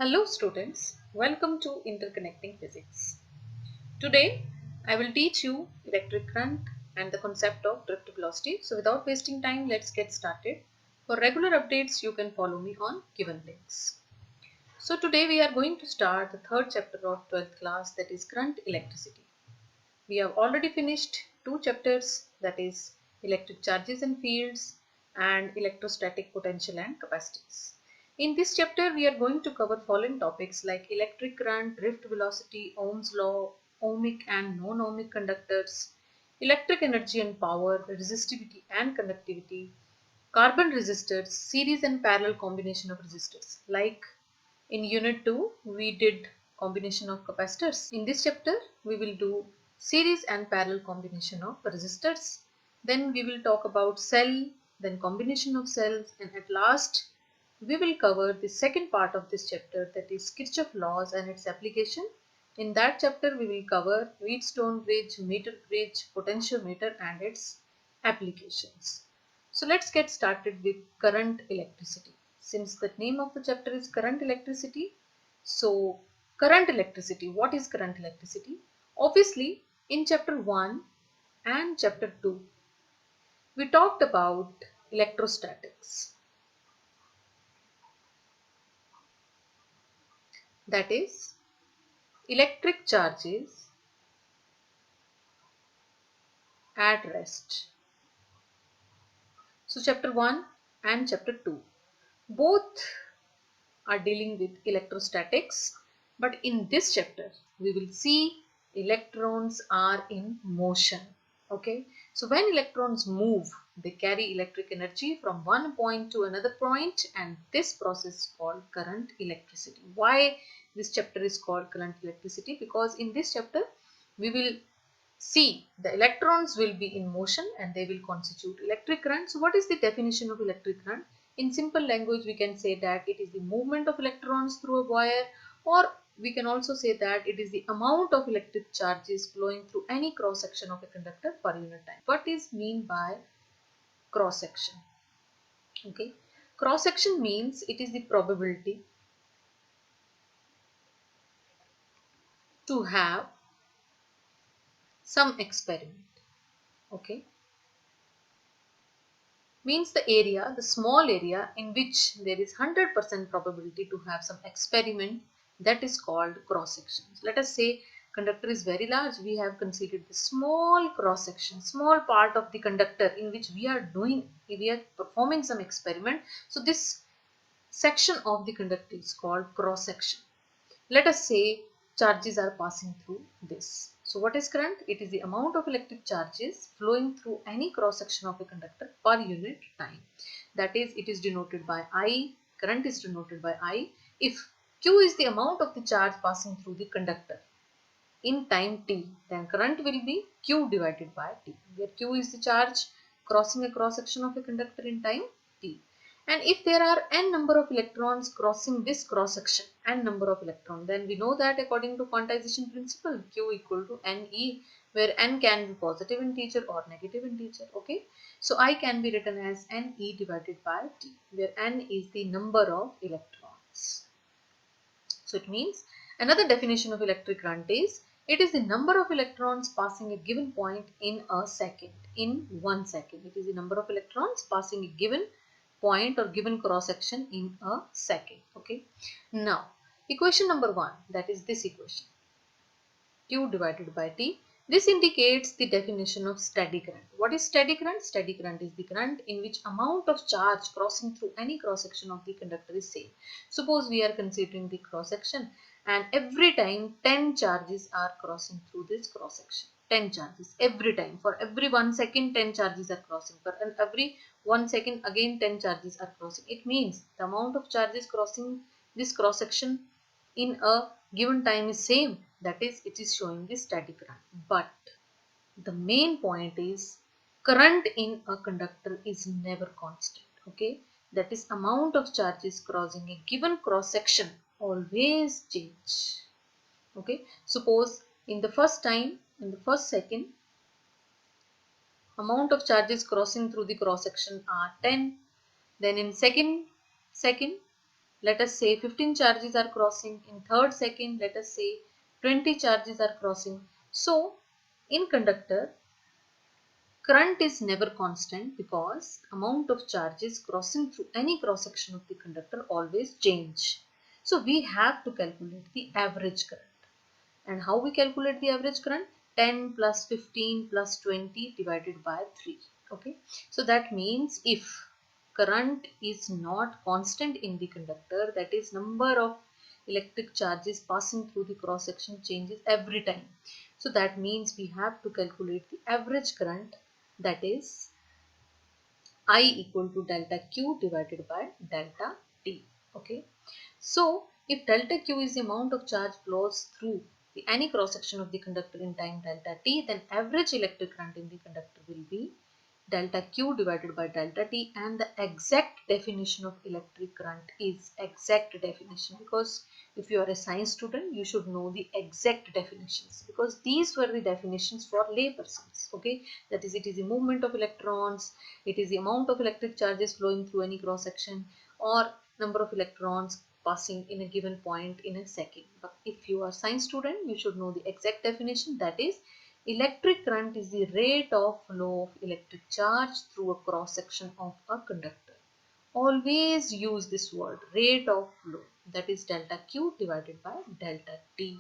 Hello students, welcome to Interconnecting Physics. Today I will teach you electric current and the concept of drift velocity. So without wasting time, let's get started. For regular updates, you can follow me on given links. So today we are going to start the third chapter of 12th class, that is current electricity. We have already finished two chapters, that is electric charges and fields and electrostatic potential and capacitance. In this chapter, we are going to cover following topics like electric current, drift velocity, Ohm's law, ohmic and non-ohmic conductors, electric energy and power, resistivity and conductivity, carbon resistors, series and parallel combination of resistors. Like in unit 2, we did combination of capacitors. In this chapter, we will do series and parallel combination of resistors. Then we will talk about cell, then combination of cells, and at last we will cover the second part of this chapter, that is Kirchhoff laws and its application. In that chapter, we will cover Wheatstone bridge, meter bridge, potentiometer and its applications. So let's get started with current electricity. Since the name of the chapter is current electricity, so current electricity, what is current electricity? Obviously, in chapter 1 and chapter 2, we talked about electrostatics. That is, electric charges at rest. So chapter 1 and chapter 2 both are dealing with electrostatics, but in this chapter we will see electrons are in motion. Okay, so when electrons move, they carry electric energy from one point to another point, and this process is called current electricity. Why this chapter is called current electricity? Because in this chapter we will see the electrons will be in motion and they will constitute electric current. So what is the definition of electric current? In simple language, we can say that it is the movement of electrons through a wire, or we can also say that it is the amount of electric charges flowing through any cross section of a conductor per unit time. What is mean by cross section? Okay, cross section means it is the probability to have some experiment. Okay, means the area, the small area in which there is 100% probability to have some experiment, that is called cross sections. Let us say conductor is very large, we have considered the small cross section, small part of the conductor in which we are performing some experiment. So this section of the conductor is called cross section. Let us say charges are passing through this. So what is current? It is the amount of electric charges flowing through any cross section of a conductor per unit time. That is, it is denoted by I. Current is denoted by I. If Q is the amount of the charge passing through the conductor in time t, then current will be Q divided by T, where Q is the charge crossing a cross section of a conductor in time t. And if there are n number of electrons crossing this cross section, n number of electrons, then we know that according to quantization principle, Q equal to Ne, where n can be positive integer or negative integer. Okay, so I can be written as Ne divided by T, where n is the number of electrons. So it means another definition of electric current is it is the number of electrons passing a given point in a second, in 1 second. It is the number of electrons passing a given point or given cross section in a second. Okay. Now, equation number 1, that is this equation, Q divided by T. This indicates the definition of steady current. What is steady current? Steady current is the current in which amount of charge crossing through any cross section of the conductor is same. Suppose we are considering the cross section, and every time 10 charges are crossing through this cross section. 10 charges every time. For every 1 second 10 charges are crossing. For every 1 second again 10 charges are crossing. It means the amount of charges crossing this cross section in a given time is same. That is, it is showing the steady current. But the main point is current in a conductor is never constant. Okay, that is, amount of charges crossing a given cross section always change. Okay, suppose in the first second, amount of charges crossing through the cross section are 10. Then in second let us say 15 charges are crossing. In third second, let us say 20 charges are crossing. So in conductor, current is never constant because amount of charges crossing through any cross section of the conductor always change. So we have to calculate the average current. And how we calculate the average current? 10 plus 15 plus 20 divided by 3. Okay. So that means if current is not constant in the conductor, that is number of electric charges passing through the cross section changes every time. So that means we have to calculate the average current, that is I equal to delta Q divided by delta T. Okay. So if delta Q is the amount of charge flows through any cross section of the conductor in time delta T, then average electric current in the conductor will be delta Q divided by delta T, and the exact definition of electric current is exact definition, because if you are a science student you should know the exact definitions, because these were the definitions for lay persons. Okay, that is, it is the movement of electrons, it is the amount of electric charges flowing through any cross section, or number of electrons passing in a given point in a second. But if you are science student, you should know the exact definition, that is, electric current is the rate of flow of electric charge through a cross section of a conductor. Always use this word, rate of flow, that is delta Q divided by delta T.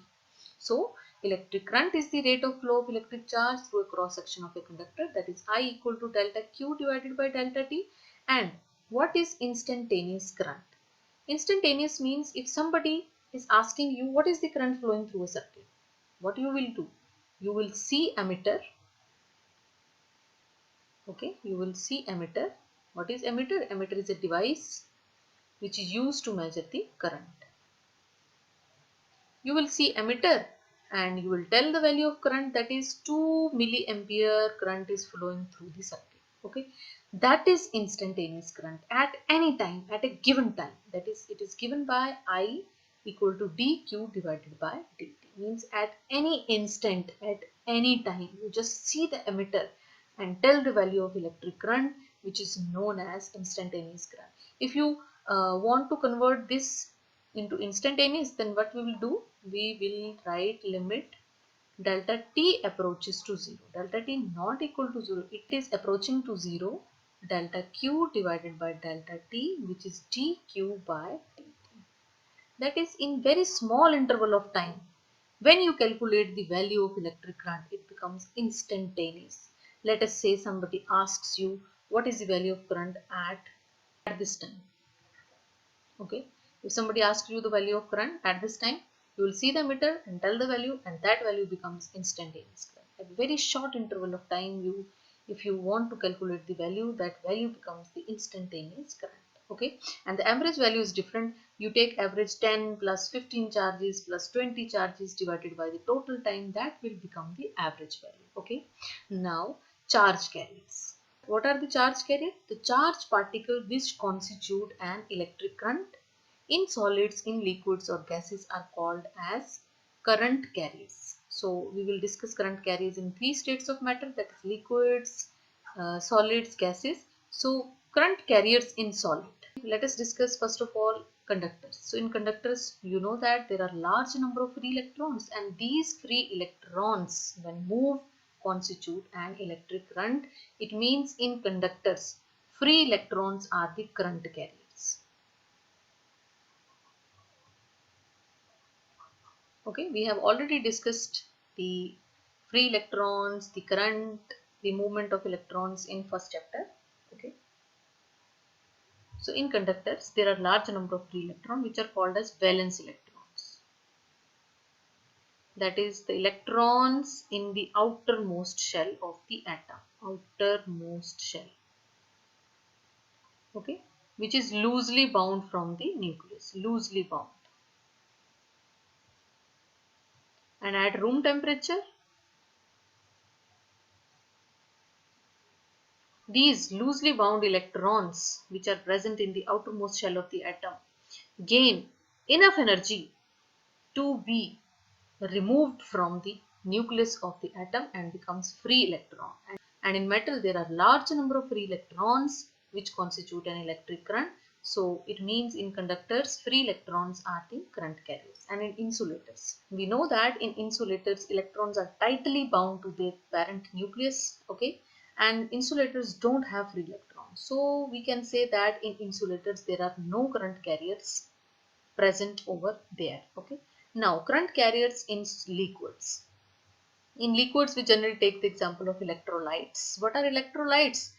So electric current is the rate of flow of electric charge through a cross section of a conductor, that is I equal to delta Q divided by delta T. And what is instantaneous current? Instantaneous means if somebody is asking you what is the current flowing through a circuit, what you will do? You will see ammeter. Okay, you will see ammeter. What is ammeter? Ammeter is a device which is used to measure the current. You will see ammeter and you will tell the value of current, that is 2 milliampere current is flowing through the circuit. Okay, that is instantaneous current at any time, at a given time. That is, it is given by I equal to dq divided by dt. Means at any instant, at any time, you just see the ammeter and tell the value of electric current, which is known as instantaneous current. If you want to convert this into instantaneous, then what we will do? We will write limit delta t approaches to 0. Delta t not equal to 0. It is approaching to 0. Delta q divided by delta t, which is dq by dt. That is, in very small interval of time, when you calculate the value of electric current, it becomes instantaneous. Let us say somebody asks you what is the value of current at this time. Okay, if somebody asks you the value of current at this time, you will see the meter and tell the value, and that value becomes instantaneous current. At a very short interval of time, if you want to calculate the value, that value becomes the instantaneous current. Okay, and the average value is different. You take average 10 plus 15 charges plus 20 charges divided by the total time, that will become the average value. Okay, now charge carriers. What are the charge carriers? The charge particles which constitute an electric current in solids, in liquids or gases are called as current carriers. So we will discuss current carriers in 3 states of matter, that is liquids, solids, gases. So current carriers in solid. Let us discuss first of all conductors. So in conductors, you know that there are large number of free electrons, and these free electrons when moved constitute an electric current. It means in conductors, free electrons are the current carriers. Okay, we have already discussed the free electrons, the current, the movement of electrons in first chapter. Okay. So in conductors, there are large number of free electrons which are called as valence electrons. That is the electrons in the outermost shell of the atom. Outermost shell. Okay, which is loosely bound from the nucleus. Loosely bound. And at room temperature, these loosely bound electrons which are present in the outermost shell of the atom gain enough energy to be removed from the nucleus of the atom and becomes free electron. And in metal there are large number of free electrons which constitute an electric current. So it means in conductors, free electrons are the current carriers. And in insulators, we know that in insulators, electrons are tightly bound to their parent nucleus, okay? And insulators don't have free electrons. So we can say that in insulators, there are no current carriers present over there, okay? Now, current carriers in liquids. In liquids, we generally take the example of electrolytes. What are electrolytes?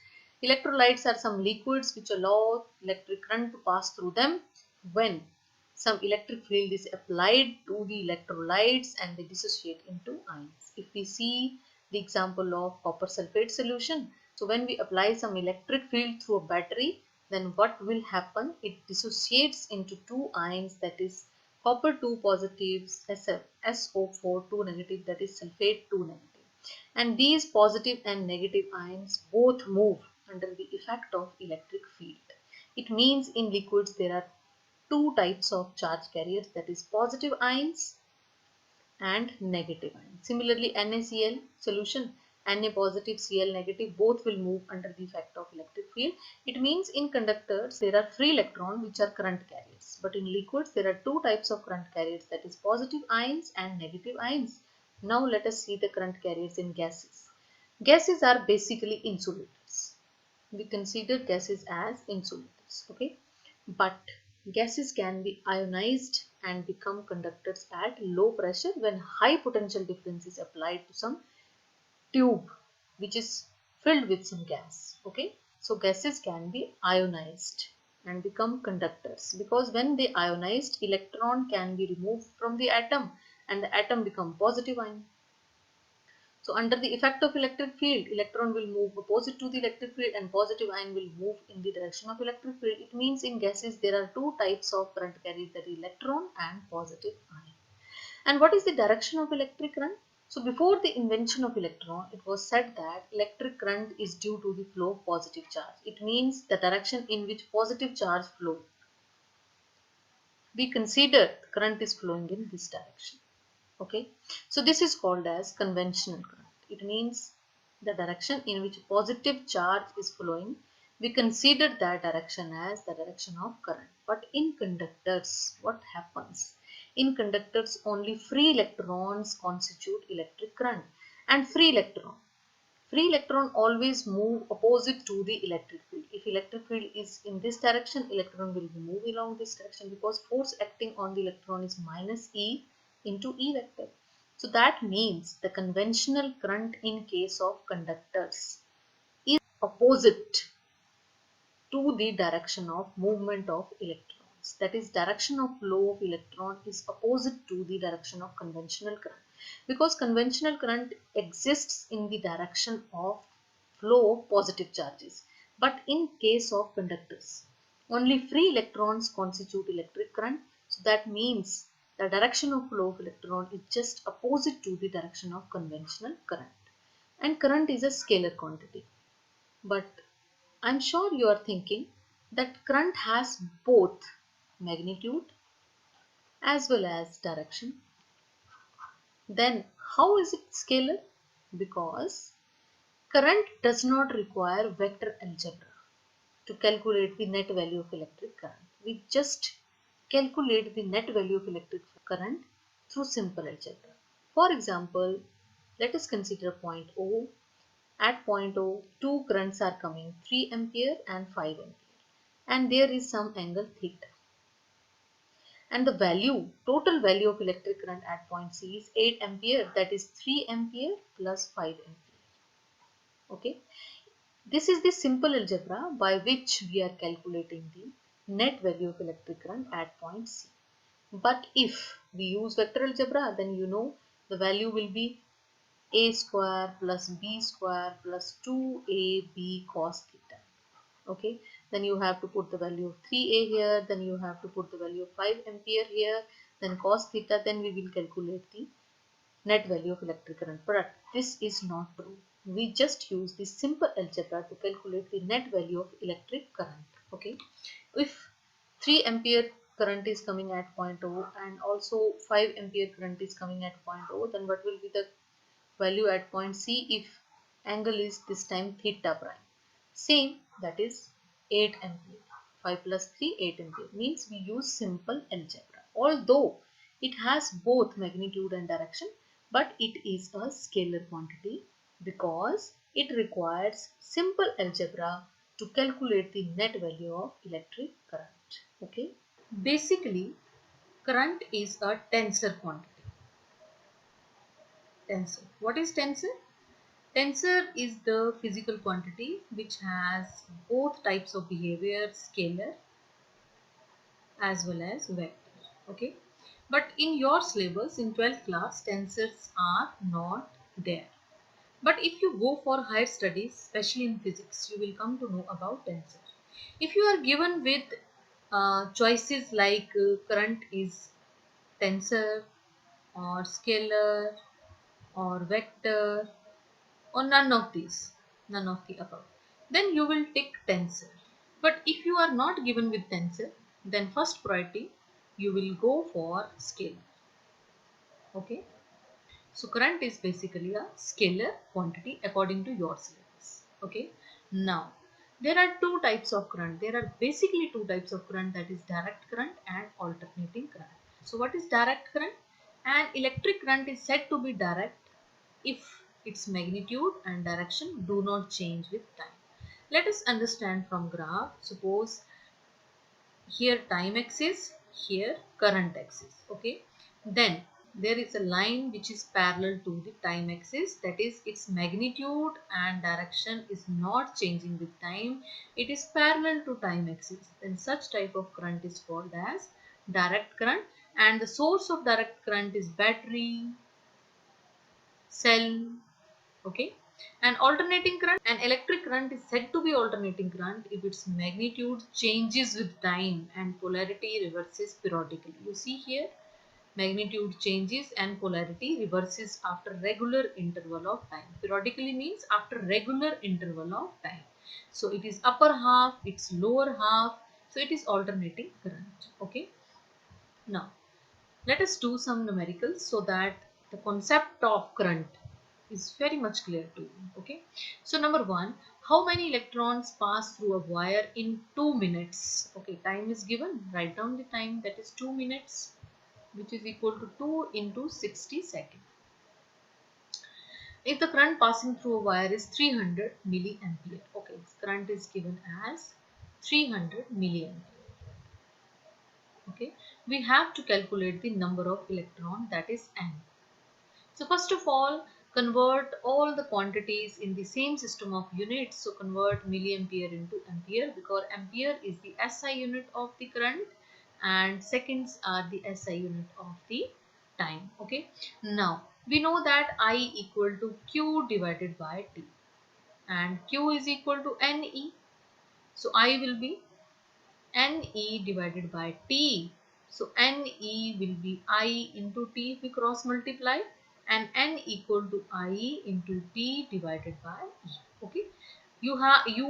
Electrolytes are some liquids which allow electric current to pass through them when some electric field is applied to the electrolytes and they dissociate into ions. If we see the example of copper sulfate solution, so when we apply some electric field through a battery, then what will happen? It dissociates into two ions, that is copper 2 positive, SO4 2 negative, that is sulfate 2 negative. And these positive and negative ions both move under the effect of electric field. It means in liquids there are two types of charge carriers, that is positive ions and negative ion. Similarly, NaCl solution, Na positive, Cl negative, both will move under the effect of electric field. It means in conductors there are free electrons which are current carriers, but in liquids there are two types of current carriers, that is positive ions and negative ions. Now let us see the current carriers in gases. Gases are basically insulators. We consider gases as insulators, okay? But gases can be ionized and become conductors at low pressure when high potential difference is applied to some tube which is filled with some gas, okay? So gases can be ionized and become conductors, because when they ionized, electron can be removed from the atom and the atom become positive ion. So under the effect of electric field, electron will move opposite to the electric field and positive ion will move in the direction of electric field. It means in gases there are two types of current carriers, that is electron and positive ion. And what is the direction of electric current? So before the invention of electron, it was said that electric current is due to the flow of positive charge. It means the direction in which positive charge flow. We consider current is flowing in this direction. Okay, so this is called as conventional current. It means the direction in which positive charge is flowing. We consider that direction as the direction of current. But in conductors, what happens? In conductors, only free electrons constitute electric current. And free electron always move opposite to the electric field. If electric field is in this direction, electron will move along this direction, because force acting on the electron is minus E into E vector. So that means the conventional current in case of conductors is opposite to the direction of movement of electrons. That is, direction of flow of electron is opposite to the direction of conventional current, because conventional current exists in the direction of flow of positive charges. But in case of conductors, only free electrons constitute electric current. So that means the direction of flow of electron is just opposite to the direction of conventional current. And current is a scalar quantity. But I'm sure you are thinking that current has both magnitude as well as direction. Then how is it scalar? Because current does not require vector algebra to calculate the net value of electric current. We just calculate the net value of electric current through simple algebra. For example, let us consider point O. At point O, two currents are coming, 3 ampere and 5 ampere, and there is some angle theta. And the total value of electric current at point C is 8 ampere, that is 3 ampere plus 5 ampere. Okay, this is the simple algebra by which we are calculating the net value of electric current at point C. But if we use vector algebra, then you know the value will be a square plus b square plus 2ab cos theta. Okay, then you have to put the value of 3a here, then you have to put the value of 5 ampere here, then cos theta, then we will calculate the net value of electric current. But this is not true. We just use the simple algebra to calculate the net value of electric current. Okay, if 3 ampere current is coming at point O and also 5 ampere current is coming at point O, then what will be the value at point C if angle is this time theta prime? Same, that is 8 ampere. 5 plus 3, 8 ampere. Means we use simple algebra. Although it has both magnitude and direction, but it is a scalar quantity because it requires simple algebra to calculate the net value of electric current. Okay. Basically, current is a tensor quantity. Tensor. What is tensor? Tensor is the physical quantity which has both types of behavior, scalar as well as vector. Okay. But in your syllabus in 12th class, tensors are not there. But if you go for higher studies, especially in physics, you will come to know about tensor. If you are given with choices like current is tensor or scalar or vector or none of these, none of the above, then you will take tensor. But if you are not given with tensor, then first priority you will go for scalar. Okay. So current is basically a scalar quantity according to your syllabus. Okay. Now there are two types of current. There are basically two types of current, that is direct current and alternating current. So what is direct current? An electric current is said to be direct if its magnitude and direction do not change with time. Let us understand from graph. Suppose here time axis, here current axis. Okay. Then there is a line which is parallel to the time axis, that is its magnitude and direction is not changing with time. It is parallel to time axis. Then such type of current is called as direct current, and the source of direct current is battery, cell. Okay. And alternating current, an electric current is said to be alternating current if its magnitude changes with time and polarity reverses periodically. You see here, magnitude changes and polarity reverses after regular interval of time. Periodically means after regular interval of time. So it is upper half, it's lower half, so it is alternating current. Okay. Now let us do some numericals so that the concept of current is very much clear to you. Okay. So number one, how many electrons pass through a wire in 2 minutes? Okay, time is given. Write down the time, that is 2 minutes, which is equal to 2 into 60 seconds. If the current passing through a wire is 300 milliampere. Okay, current is given as 300 milliampere. Okay, we have to calculate the number of electron, that is n. So first of all, convert all the quantities in the same system of units. So convert milliampere into ampere, because ampere is the SI unit of the current and seconds are the SI unit of the time. Okay. Now we know that I equal to Q divided by T and Q is equal to NE. So I will be NE divided by T. So NE will be I into T if we cross multiply, and N equal to I into T divided by E. Okay. You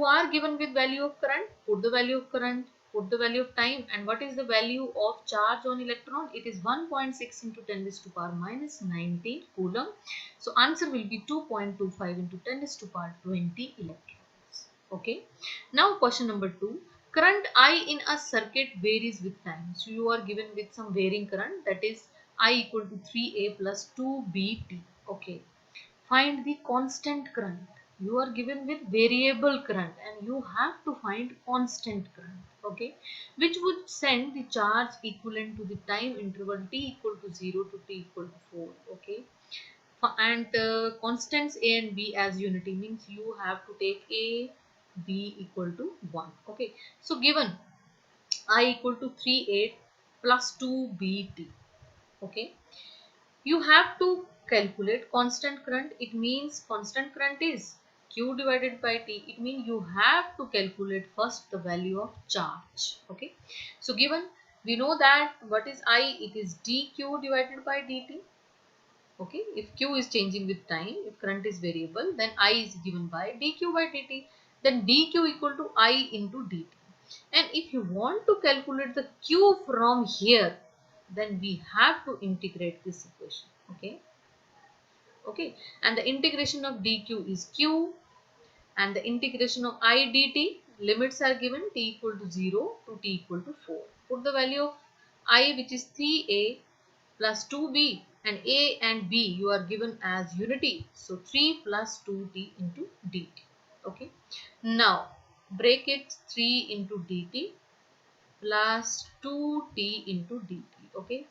are given with value of current, put the value of current, put the value of time, and what is the value of charge on electron? It is 1.6 into 10 raised to power minus 19 coulomb. So answer will be 2.25 into 10 raised to power 20 electrons. Okay. Now question number 2. Current I in a circuit varies with time. So you are given with some varying current, that is I equal to 3A plus 2BT. Okay. Find the constant current. You are given with variable current and you have to find constant current. Okay. Which would send the charge equivalent to the time interval t equal to 0 to t equal to 4. Okay. And constants A and B as unity means you have to take A, B equal to 1. Okay. So given I equal to 38 plus 2BT. Okay. You have to calculate constant current. It means constant current is Q divided by T. It means you have to calculate first the value of charge. Okay. So given we know that what is I? It is dQ divided by dt. Okay, if Q is changing with time, if current is variable, then I is given by dQ by dt. Then dQ equal to I into dt. And if you want to calculate the Q from here, then we have to integrate this equation. Okay. Okay. And the integration of dQ is Q and the integration of I dt limits are given t equal to 0 to t equal to 4. Put the value of I, which is 3a plus 2b, and a and b you are given as unity. So 3 plus 2t into dt. Okay. Now break it 3 into dt plus 2t into dt. Okay.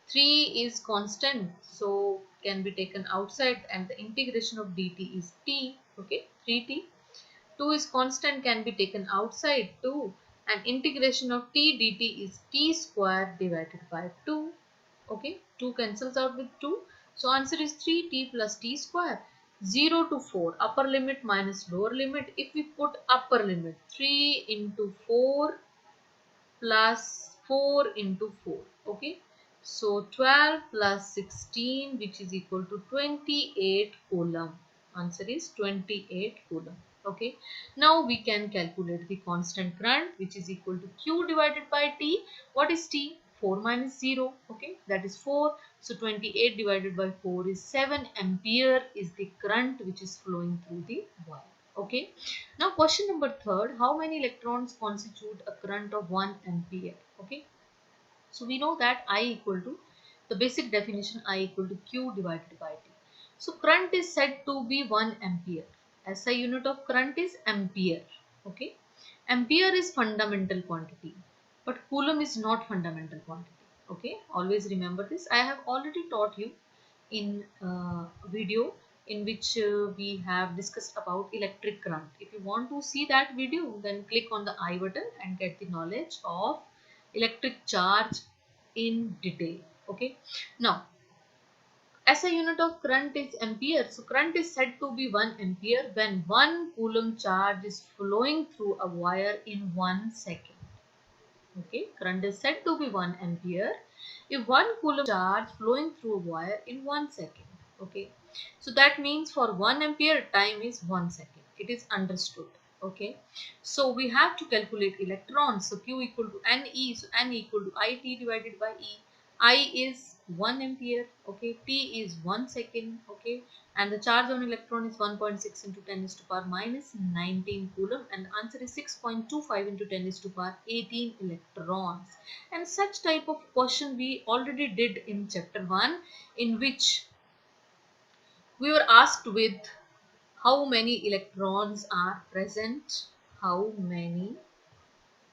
3 is constant, so can be taken outside, and the integration of dt is t. Okay. 3t. 2 is constant, can be taken outside too, and integration of t dt is t square divided by 2. Okay, 2 cancels out with 2. So answer is 3t plus t square. 0 to 4, upper limit minus lower limit. If we put upper limit, 3 into 4 plus 4 into 4. Okay, so 12 plus 16, which is equal to 28 coulomb. Answer is 28 coulomb. Okay, now we can calculate the constant current, which is equal to q divided by t. What is t? 4 minus 0. Okay, that is 4. So 28 divided by 4 is 7 ampere is the current which is flowing through the wire. Okay. Now question number third, how many electrons constitute a current of 1 ampere? Okay. So we know that I equal to, the basic definition, I equal to Q divided by T. So current is said to be 1 ampere. SI unit of current is ampere. Okay. Ampere is fundamental quantity, but coulomb is not fundamental quantity. Okay. Always remember this. I have already taught you in video in which we have discussed about electric current. If you want to see that video, then click on the I button and get the knowledge of electric charge in detail. Okay. Now, SI unit of current is ampere. So current is said to be 1 ampere when 1 coulomb charge is flowing through a wire in 1 second. Okay, current is said to be 1 ampere if 1 coulomb charge flowing through a wire in 1 second. Okay, so that means for 1 ampere time is 1 second. It is understood. Okay, so we have to calculate electrons. So Q equal to NE, so N equal to IT divided by E. I is 1 ampere. Okay, T is 1 second. Okay, and the charge on electron is 1.6 into 10 is to power minus 19 coulomb, and the answer is 6.25 into 10 is to power 18 electrons. And such type of question we already did in chapter 1, in which we were asked with how many electrons are present, how many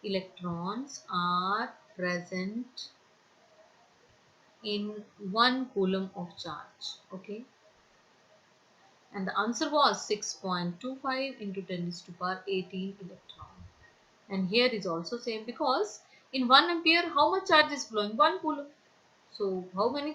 electrons are present in 1 coulomb of charge. Okay, and the answer was 6.25 into 10 is to power 18 electron. And here is also same, because in 1 ampere how much charge is flowing? 1 coulomb. So how many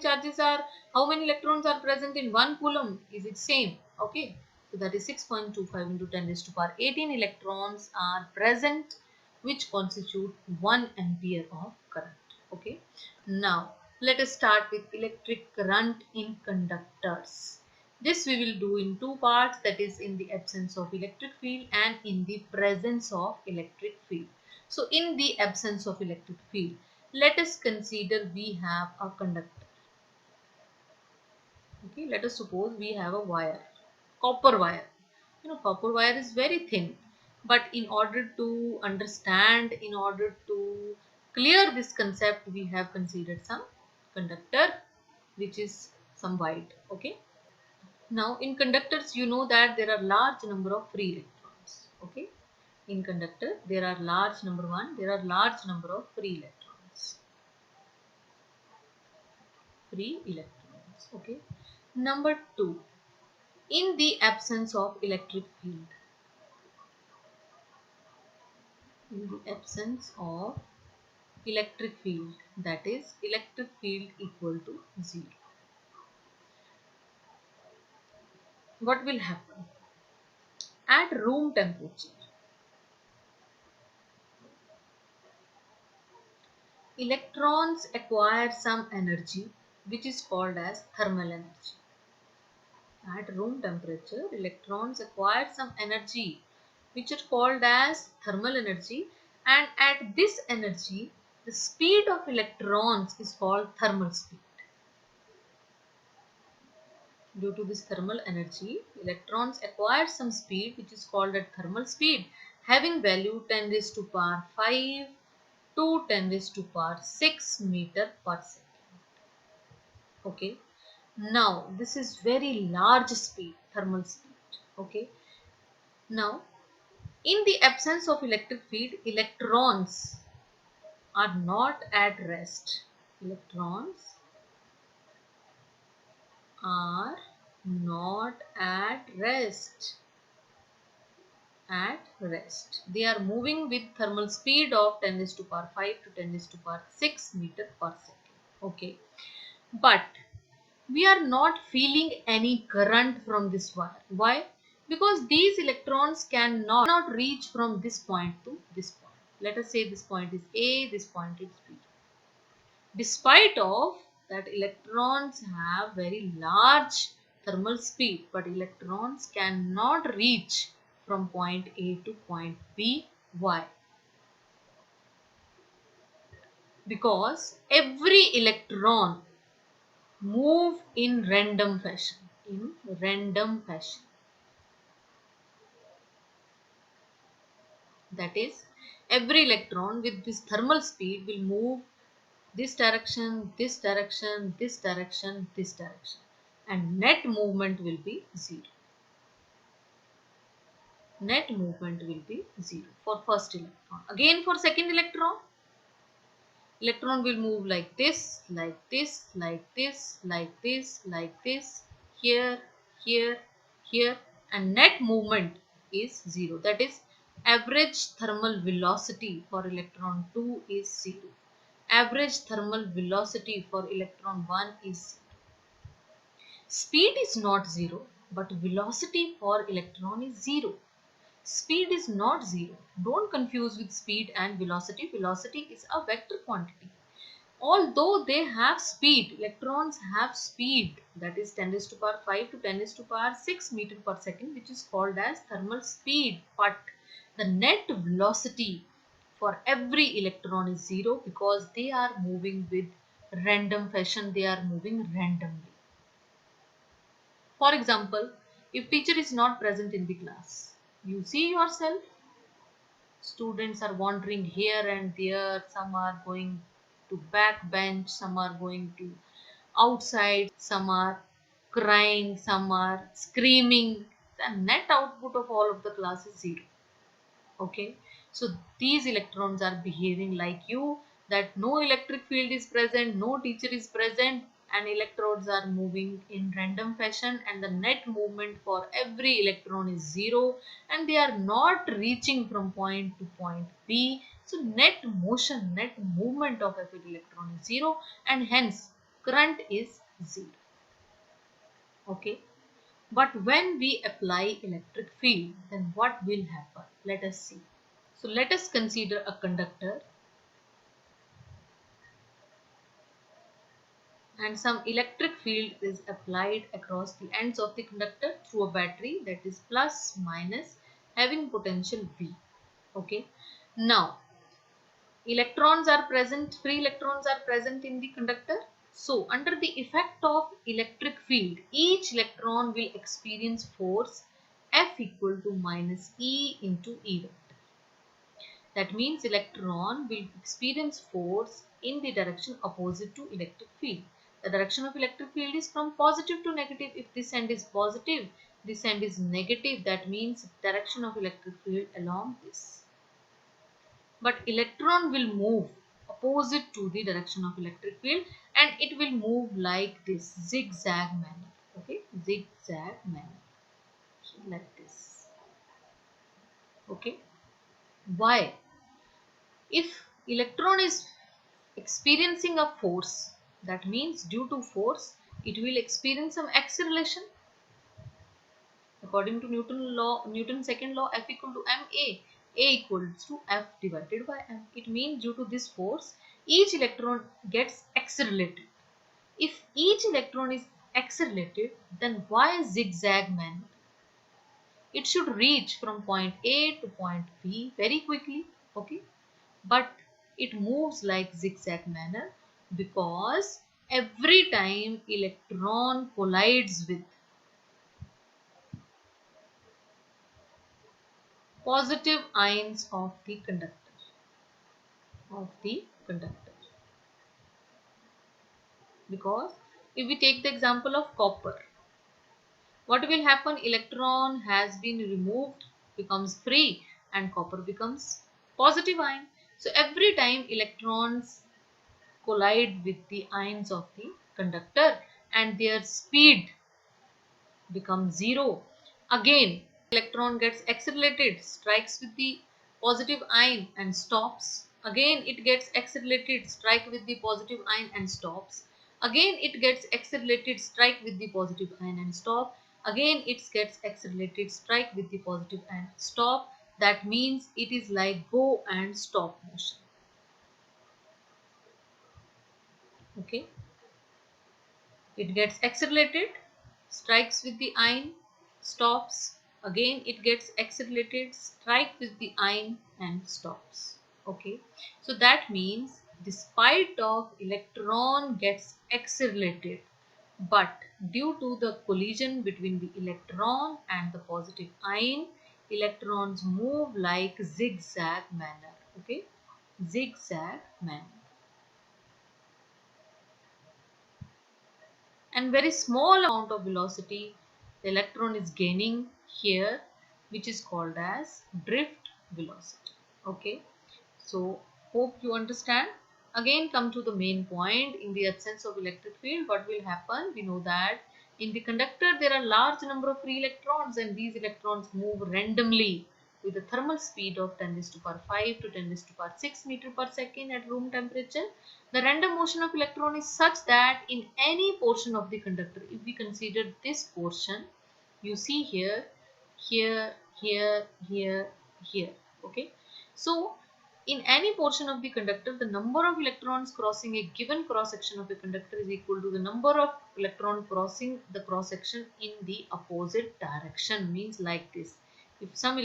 electrons are present in 1 coulomb? Is it same? Okay, so that is 6.25 into 10 is to power 18 electrons are present, which constitute 1 ampere of current. Okay, now let us start with electric current in conductors. This we will do in two parts, that is in the absence of electric field and in the presence of electric field. So in the absence of electric field, let us consider we have a conductor. Okay, let us suppose we have a wire, copper wire. You know, copper wire is very thin, but in order to understand, in order to clear this concept, we have considered some conductor which is some white. Okay. Now in conductors, you know that there are large number of free electrons. Okay. In conductor, there are large number of free electrons. Free electrons. Okay. Number 2, in the absence of electric field, that is electric field equal to 0, what will happen? At room temperature, electrons acquire some energy which is called as thermal energy. At room temperature, electrons acquire some energy which is called as thermal energy, and at this energy, the speed of electrons is called thermal speed. Due to this thermal energy, electrons acquire some speed which is called as thermal speed. having value 10 raised to power 5 to 10 raised to power 6 meter per second. Okay. Now this is very large speed, thermal speed. Okay. Now in the absence of electric field, electrons are not at rest. Electrons are not at rest. They are moving with thermal speed of 10 raised to power 5 to 10 raised to power 6 meter per second. Okay. But we are not feeling any current from this wire. Why? Because these electrons cannot reach from this point to this point. Let us say this point is A, this point is B. Despite of that, electrons have very large thermal speed, but electrons cannot reach from point A to point B. Why? Because every electron move in random fashion. That is, every electron with this thermal speed will move this direction, this direction, this direction, this direction, and net movement will be zero. Net movement will be zero for first electron. Again for second electron, electron will move like this, like this, like this, like this, like this, here, here, here, and net movement is zero. That is, average thermal velocity for electron 2 is zero. Average thermal velocity for electron 1 is zero. Speed is not zero, but velocity for electron is zero. Speed is not zero. Don't confuse with speed and velocity. Velocity is a vector quantity. Although they have speed, electrons have speed, that is 10 raised to power 5 to 10 raised to power 6 meter per second, which is called as thermal speed. But the net velocity for every electron is zero because they are moving with random fashion. They are moving randomly. For example, if teacher is not present in the class, you see yourself, students are wandering here and there, some are going to back bench, some are going to outside, some are crying, some are screaming. The net output of all of the class is zero. Okay, so these electrons are behaving like you, that no electric field is present, no teacher is present, and electrodes are moving in random fashion, and the net movement for every electron is zero, and they are not reaching from point to point B. So net motion, net movement of every electron is zero, and hence current is zero. Okay, but when we apply electric field, then what will happen? Let us see. So let us consider a conductor and some electric field is applied across the ends of the conductor through a battery, that is plus minus, having potential V. Okay. Now electrons are present, free electrons are present in the conductor. So under the effect of electric field, each electron will experience force F equal to minus E into E vector. That means electron will experience force in the direction opposite to electric field. The direction of electric field is from positive to negative. If this end is positive, this end is negative. That means direction of electric field along this. But electron will move opposite to the direction of electric field, and it will move like this, zigzag manner. Okay, zigzag manner. So like this. Okay. Why? If electron is experiencing a force, that means due to force it will experience some acceleration. According to Newton's second law, F equal to ma, A equals to F divided by m. It means due to this force each electron gets accelerated. If each electron is accelerated, then why zigzag manner? It should reach from point A to point B very quickly. Okay, but it moves like zigzag manner because every time electron collides with positive ions of the conductor. Because if we take the example of copper, what will happen? Electron has been removed, becomes free, and copper becomes positive ion. So every time electrons collide with the ions of the conductor and their speed becomes zero, again electron gets accelerated, strikes with the positive ion and stops. Again it gets accelerated, strike with the positive ion and stops. Again it gets accelerated, strike with the positive ion and stop. Again it gets accelerated, strike with the positive ion, stop. That means it is like go and stop motion. Okay, it gets accelerated, strikes with the ion, stops. Again it gets accelerated, strike with the ion and stops. Okay, so that means despite of electron gets accelerated, but due to the collision between the electron and the positive ion, electrons move like zigzag manner. Okay, zigzag manner. And very small amount of velocity the electron is gaining here, which is called as drift velocity. Okay, so hope you understand. Again come to the main point. In the absence of electric field, what will happen? We know that in the conductor there are large number of free electrons, and these electrons move randomly with a thermal speed of 10 raised to power 5 to 10 raised to power 6 meter per second at room temperature. The random motion of electron is such that in any portion of the conductor, if we consider this portion, you see here, here, here, here, here. Okay, so in any portion of the conductor, the number of electrons crossing a given cross section of a conductor is equal to the number of electrons crossing the cross section in the opposite direction. Means like this. If one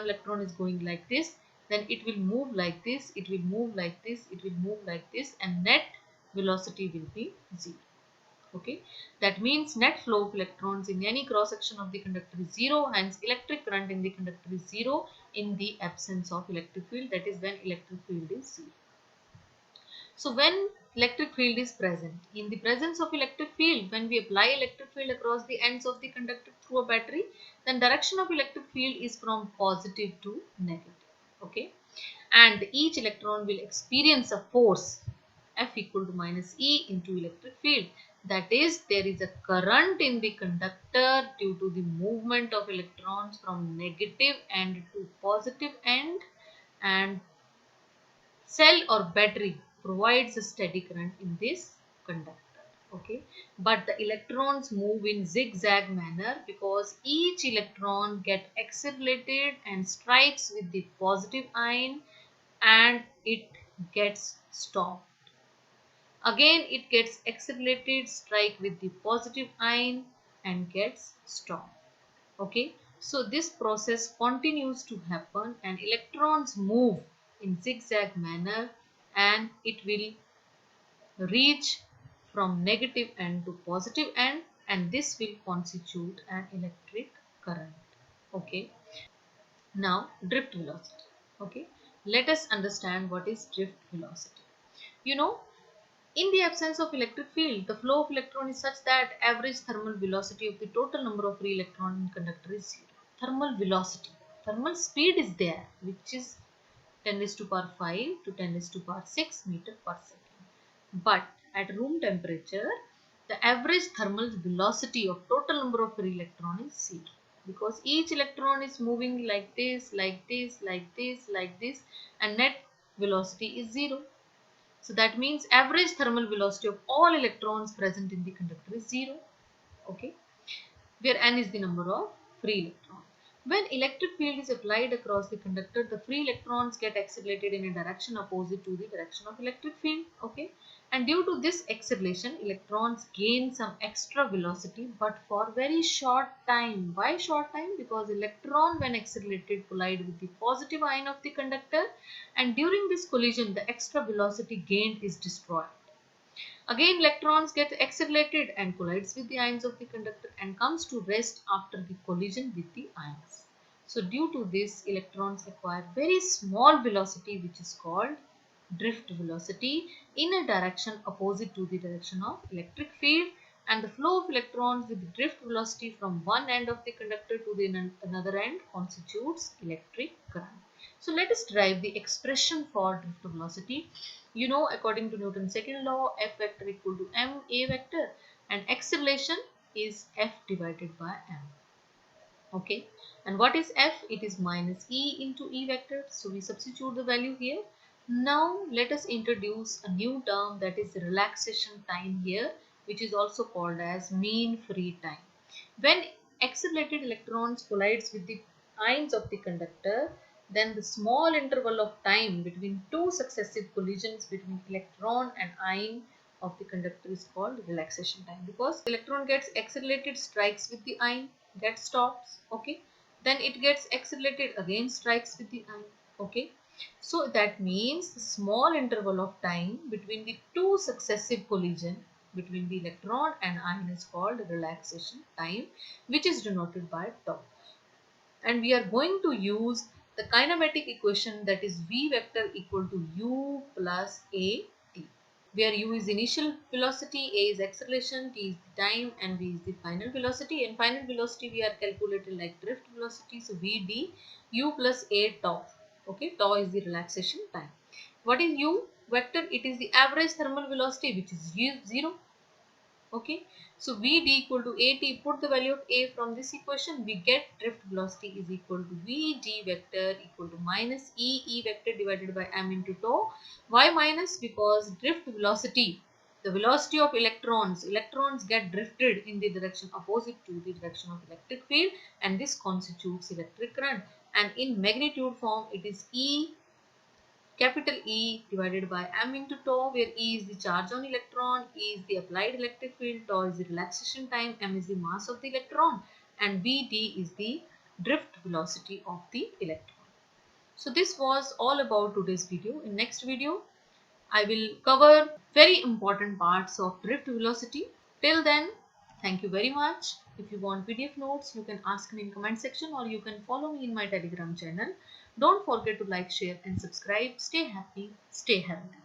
electron is going like this, then it will move like this, it will move like this, it will move like this, and net velocity will be 0. Okay, that means net flow of electrons in any cross section of the conductor is 0, hence electric current in the conductor is 0 in the absence of electric field, that is when electric field is 0. So when electric field is present, in the presence of electric field, when we apply electric field across the ends of the conductor through a battery, then direction of electric field is from positive to negative. Okay, and each electron will experience a force F equal to minus E into electric field. That is, there is a current in the conductor due to the movement of electrons from negative end to positive end, and cell or battery provides a steady current in this conductor. Okay, but the electrons move in zigzag manner because each electron get accelerated and strikes with the positive ion and it gets stopped. Again it gets accelerated, strike with the positive ion and gets stopped. Okay, so this process continues to happen and electrons move in zigzag manner, and it will reach from negative end to positive end, and this will constitute an electric current. Okay, now drift velocity. Okay, let us understand what is drift velocity. You know, in the absence of electric field, the flow of electron is such that average thermal velocity of the total number of free electrons in conductor is 0. Thermal velocity, thermal speed is there, which is 10 raised to power 5 to 10 raised to power 6 meter per second. But at room temperature, the average thermal velocity of total number of free electron is 0, because each electron is moving like this, like this, like this, like this, and net velocity is 0. So that means average thermal velocity of all electrons present in the conductor is 0. Okay, where n is the number of free electrons. When electric field is applied across the conductor, the free electrons get accelerated in a direction opposite to the direction of electric field. Okay, and due to this acceleration, electrons gain some extra velocity, but for very short time. Why short time? Because electron, when accelerated, collide with the positive ion of the conductor, and during this collision, the extra velocity gained is destroyed. Again electrons get accelerated and collides with the ions of the conductor and comes to rest after the collision with the ions. So due to this, electrons acquire very small velocity which is called drift velocity in a direction opposite to the direction of electric field, and the flow of electrons with drift velocity from one end of the conductor to the another end constitutes electric current. So let us derive the expression for drift velocity. You know, according to Newton's second law, F vector equal to ma vector, and acceleration is F divided by m. Okay, and what is F? It is minus E into E vector. So we substitute the value here. Now let us introduce a new term, that is relaxation time here, which is also called as mean free time. When accelerated electrons collides with the ions of the conductor, then the small interval of time between two successive collisions between electron and ion of the conductor is called relaxation time, because electron gets accelerated, strikes with the ion, that stops. Okay, then it gets accelerated again, strikes with the ion. Okay, so that means the small interval of time between the two successive collision between the electron and ion is called relaxation time, which is denoted by tau. And we are going to use the kinematic equation, that is v vector equal to u plus a t, where u is initial velocity, a is acceleration, t is the time, and v is the final velocity. And final velocity we are calculated like drift velocity, so v d u plus a tau. Okay, tau is the relaxation time. What is u vector? It is the average thermal velocity, which is 0. Okay, so Vd equal to At, put the value of A from this equation, we get drift velocity is equal to Vd vector equal to minus E vector divided by m into tau. Why minus? Because drift velocity, the velocity of electrons get drifted in the direction opposite to the direction of electric field, and this constitutes electric current. And in magnitude form, it is E, capital E divided by m into tau, where E is the charge on electron, E is the applied electric field, tau is the relaxation time, m is the mass of the electron, and Vd is the drift velocity of the electron. So this was all about today's video. In next video, I will cover very important parts of drift velocity. Till then, thank you very much. If you want PDF notes, you can ask me in comment section, or you can follow me in my Telegram channel. Don't forget to like, share and subscribe. Stay happy, stay healthy.